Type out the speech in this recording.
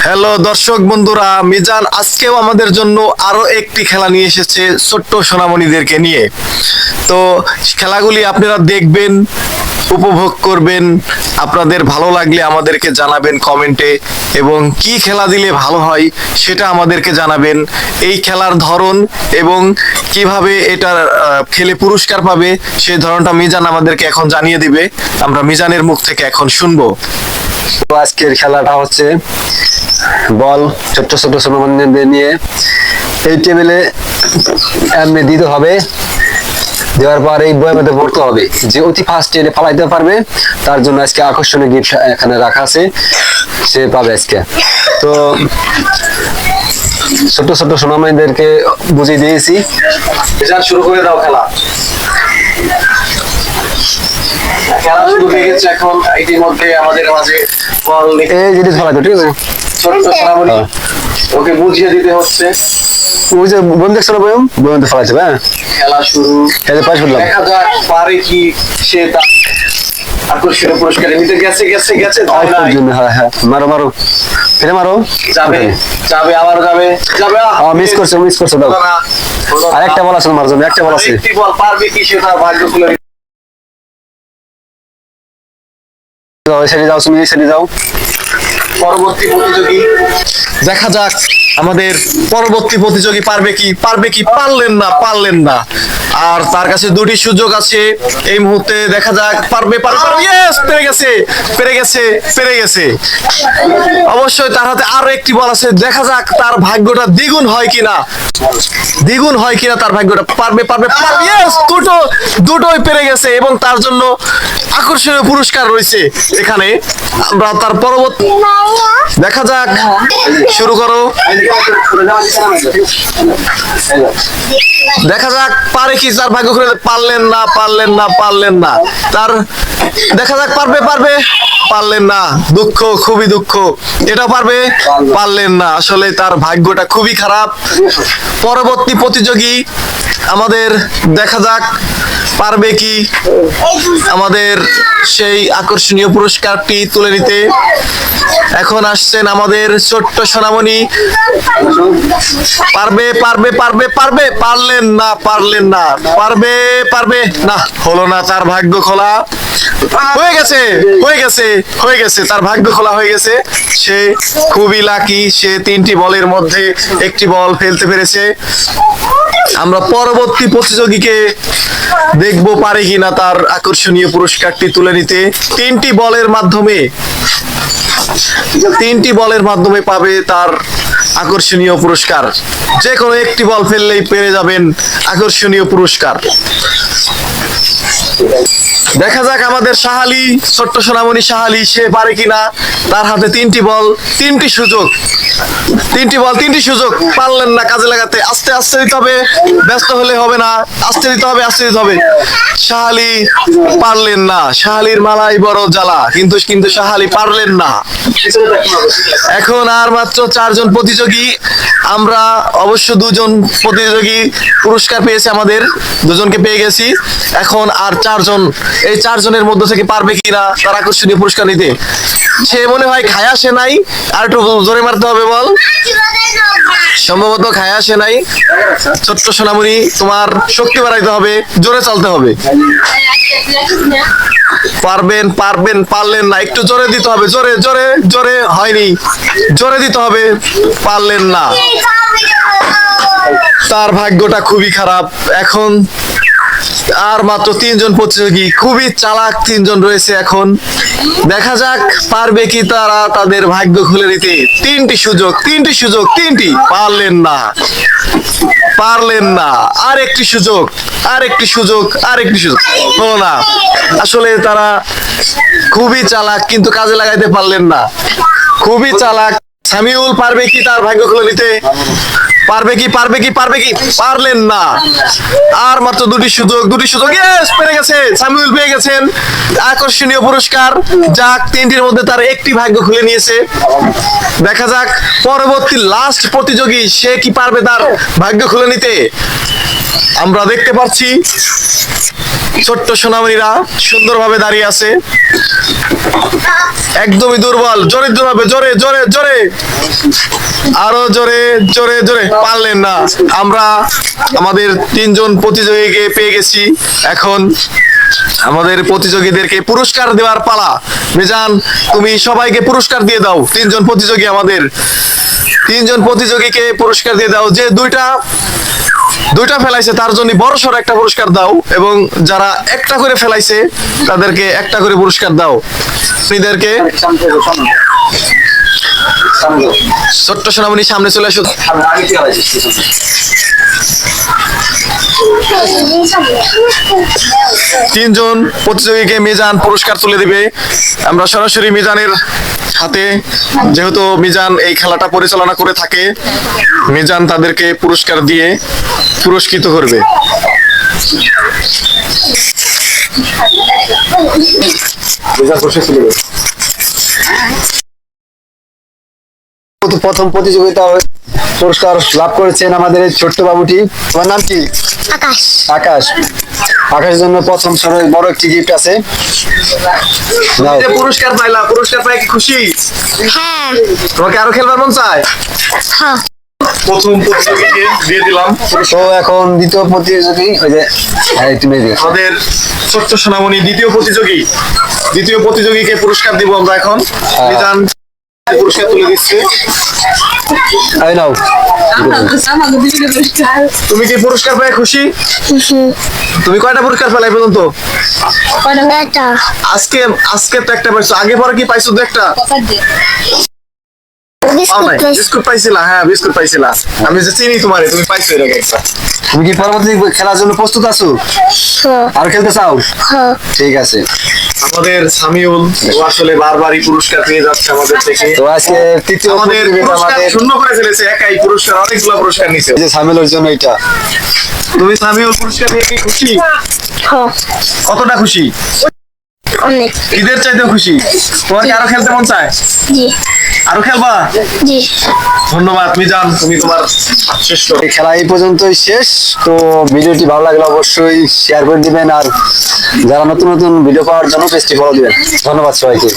Hello দর্শক বন্ধুরা, মিজান আজকেও আমাদের জন্য আরো একটি খেলা নিয়ে এসেছে ছোট্ট সোনামণিদেরকে নিয়ে। তো খেলাগুলি আপনারা দেখবেন, উপভোগ করবেন। আপনাদের ভালো লাগলে আমাদেরকে জানাবেন কমেন্টে, এবং কি খেলা দিলে ভালো হয় সেটা আমাদেরকে জানাবেন। এই খেলার ধরন এবং কিভাবে এটা খেলে পুরস্কার পাবে সেই ধরনটা মিজান আমাদেরকে এখন জানিয়ে দিবে। আমরা মিজানের মুখ থেকে এখন শুনবো। তো আজকের খেলাটা হচ্ছে বল ছোট্ট ছোট সোনামণিদের নিয়ে এই টেবিলে এমনি দিতে হবে। দেওয়ার পর এই বইয়ের মধ্যে ভরতে হবে। যে অতি ফার্স্ট এনে ফালাইতে পারবে তার জন্য আজকে আকর্ষণীয় গিফট এখানে রাখা আছে, সে পাবে আজকে। তো ছোট ছোট সোনামণিদেরকে বুঝিয়ে দিয়েছি, শুরু করে দাও খেলা। খেলা শুরু হয়ে গেছে এখন। ইতিমধ্যে আমাদের মাঝে বল এই জিনিস ফেলাইতো, ঠিক আছে? ছোট্ট সোনামণি, ওকে বুঝিয়ে দিতে হচ্ছে। ওই যে বন্ধু শোনা বয়ম বন্ধু ফেলাইছে। হ্যাঁ, খেলা শুরু। দেখা যাক পারে কি সে তার আকর্ষণীয় পুরস্কার নিতে। গেছে গেছে গেছে, হ্যাঁ হ্যাঁ, মারো মারো, ফিরে মারো। যাবে যাবে, আবার যাবে যাবে। মিস করছে, মিস করছে। দাও আরেকটা বল আছে, মার জন্য একটা বল আছে। একটি বল পারবে কি সে তার ভাগ্য খুলে সেরে যাও, তুমি সেরে যাও। পরবর্তী প্রতিযোগী, দেখা যাক আমাদের পরবর্তী প্রতিযোগী পারবে কি পারবে কি। পারলেন না, পারলেন না। আর তার কাছে দুটি সুযোগ আছে এই মুহূর্তে। দেখা যাক পারবে পারবে। ইয়েস, পেরে গেছে পেরে গেছে পেরে গেছে। অবশ্যই তার হাতে আরো একটি বল আছে। দেখা যাক তার ভাগ্যটা দ্বিগুণ হয় কিনা, দ্বিগুণ হয় কিনা তার ভাগ্যটা। পারবে পারবে পারবে। ইয়েস, দুটোই পেরে গেছে, এবং তার জন্য আকর্ষণীয় পুরস্কার রয়েছে এখানে। আমরা তার পরবর্তী দেখা যাক, শুরু করো। দেখা যাক পারে কি তার ভাগ্য খুলে। পারলেন না, পারলেন না, পারলেন না। তার দেখা যাক পারবে পারবে, পারলেন না। দুঃখ, খুবই দুঃখ। এটা পারবে, পারলেন না। আসলে তার ভাগ্যটা খুবই খারাপ। পরবর্তী প্রতিযোগী আমাদের, দেখা যাক পারবে কি আমাদের সেই আকর্ষণীয় পুরস্কারটি তুলে নিতে। এখন আসছেন আমাদের ছোট্ট সোনামণি। পারবে পারবে পারবে পারবে, পারলেন না, পারলেন না। পারবে পারবে না, হলো না। তার ভাগ্য খোলা হয়ে গেছে, হয়ে গেছে, হয়ে গেছে। তার ভাগ্য খোলা হয়ে গেছে। সে খুবই লাকি, সে 3টি বলের মধ্যে একটি বল ফেলতে পেরেছে। আমরা পরবর্তী প্রতিযোগীকে দেখবো পারে কিনা তার আকর্ষণীয় পুরস্কারটি তুলে নিতে। 3টি বলের মাধ্যমে, 3টি বলের মাধ্যমে পাবে তার আকর্ষণীয় পুরস্কার। যে কোনো একটি বল ফেললেই পেয়ে যাবেন আকর্ষণীয় পুরস্কার। দেখা যাক আমাদের সাহালি, ছোট্ট সোনামণি সাহালি, সে পারে কিনা। তার হাতে 3টি বল, 3টি সুযোগ, 3টি বল 3টি সুযোগ। পারলেন না কাজে লাগাতে। আস্তে আস্তে দিতে হবে, ব্যস্ত হলে হবে না। আস্তে দিতে হবে, আস্তে দিতে হবে। সাহালি পারলেন না। সাহালির মালাই বড় জ্বালা, কিন্তু কিন্তু সাহালি পারলেন না। এখন আর মাত্র 4 জন প্রতিযোগী। আমরা অবশ্য 2 জন প্রতিযোগী পুরস্কার পেয়েছে, আমাদের 2 জনকে পেয়ে গেছি। এখন আর 4 জন। এই 4 জনের মধ্যে থেকে পারবে কিনা তার আকর্ষণীয় পুরস্কার নিতে। সে মনে হয় খায় আসে নাই, আর একটু জোরে মারতে হবে বল। সম্ভবত খায় আসে নাই। ছোট্ট সোনামণি, তোমার শক্তি বাড়াইতে হবে, জোরে চলতে হবে। পারবেন পারবেন, পারলেন না। একটু জোরে দিতে হবে, জোরে জোরে জোরে। হয়নি, জোরে দিতে হবে। পারলেন না। তার ভাগ্যটা খুবই খারাপ। এখন আর মাত্র 3 জন প্রতিযোগী, খুবই চালাক 3 জন রয়েছে এখন। দেখা যাক পারবে কি তারা তাদের ভাগ্য খুলে দিতে। 3টি সুযোগ, 3টি সুযোগ, 3টি। পারলেন না, পারলেন না। আর একটি সুযোগ, আর একটি সুযোগ, আর একটি সুযোগ। হলো না। আসলে তারা খুবই চালাক, কিন্তু কাজে লাগাইতে পারলেন না। খুবই চালাক। সামিউল পারবে কি তার ভাগ্য খুলে নিতে। পারবে কি পারবে কি পারবে কি, পারলেন না। আর মাত্র 2টি সুযোগ, 2টি সুযোগ। ইয়েস, পেরে গেছে। সামিউল পেয়ে গেছেন আকর্ষণীয় পুরস্কার। যাক, 3টির মধ্যে তার একটি ভাগ্য খুলে নিয়েছে। দেখা যাক পরবর্তী লাস্ট প্রতিযোগী, সে কি পারবে তার ভাগ্য খুলে নিতে। আমরা দেখতে পাচ্ছি ছোট্ট সোনামণিরা সুন্দরভাবে দাঁড়িয়ে আছে। একদমই দুর্বল, জোরে হবে, জোরে জোরে জোরে, আরো জোরে জোরে জোরে। পারলেন না। আমরা আমাদের 3 জন প্রতিযোগীকে পেয়ে গেছি। এখন আমাদের প্রতিযোগীদেরকে পুরস্কার দেওয়ার পালা। মিজান, তুমি সবাইকে পুরস্কার দিয়ে দাও। 3 জন প্রতিযোগী, আমাদের 3 জন প্রতিযোগীকে পুরস্কার দিয়ে দাও। যে দুইটা ফেলাইছে তার জন্য বড়সড় একটা পুরস্কার দাও, এবং যারা একটা করে ফেলাইছে তাদেরকে একটা করে পুরস্কার দাও। এদেরকে ছোট্ট সোনামণি সামনে চলে আসো। 3 জন প্রতিযোগীকে মিজান পুরস্কার তুলে দিবে। আমরা সরাসরি মিজানের হাতে, যেহেতু মিজান এই খেলাটা পরিচালনা করে থাকে, মিজান তাদেরকে পুরস্কার দিয়ে পুরস্কৃত করবে। প্রথম প্রতিযোগিতা পুরস্কার লাভ করেছেন আমাদের এই ছোট্ট বাবুটি। তোমার নাম কি? আকাশ। আকাশ। আকাশের জন্য প্রথম বড় একটি গিফট আছে। নাও। যে পুরস্কার পাইলা, পুরস্কার পাই কি খুশি? হ্যাঁ। তোমাকে আরো খেলবার মন চায়? হ্যাঁ। প্রথম প্রতিযোগীকে দিয়ে দিলাম। তো এখন দ্বিতীয় প্রতিযোগী ওই যে তুমি আমাদের ছোট্ট সোনামণি দ্বিতীয় প্রতিযোগীকে পুরস্কার দিব আমরা এখন। মিজান পুরস্কার তুলে দিচ্ছে। এই নাও। তুমি কি পুরস্কার পেয়ে খুশি? তুমি কয়টা পুরস্কার পেলে পর্যন্ত? এটা আজকে তো একটা পাইছো, আগে পরে কি পাইছো? তো একটা পাও নাই? বিস্কুট পাইছিলা? হ্যাঁ, বিস্কুট পাইছিলা। আমি যে চিনি তোমারে, তুমি পাইছো এর আগে একটা। তুমি কি পরবর্তী খেলার জন্য প্রস্তুত আছো? আর খেলতে চাও? ঠিক আছে। আমাদের সামিউল ও আসলে বারবারই পুরস্কার পেয়ে যাচ্ছে আমাদের থেকে। তো আজকে তৃতীয় আমাদের প্রতিযোগিতা পুরস্কার আমাদের শূন্য করে ফেলেছে, একাই পুরস্কার, অনেকগুলো পুরস্কার নিছে। এই যে সামিলের জন্য এটা। তুমি সামিউল পুরস্কার পেয়ে কি খুশি? কতটা খুশি? অনেক। ঈদের চাইতেও খুশি? তোমার কি আরো খেলতে মন চায়? জি। আরো খেলবা? জি। ধন্যবাদ মিজান, তুমি তোমার শ্রেষ্ঠ। এই খেলা এই পর্যন্তই শেষ। তো ভিডিওটি ভালো লাগলে অবশ্যই শেয়ার করে দিবেন, আর যারা নতুন নতুন ভিডিও পাওয়ার জন্য পেজটি ফলো দিবেন। ধন্যবাদ সবাইকে।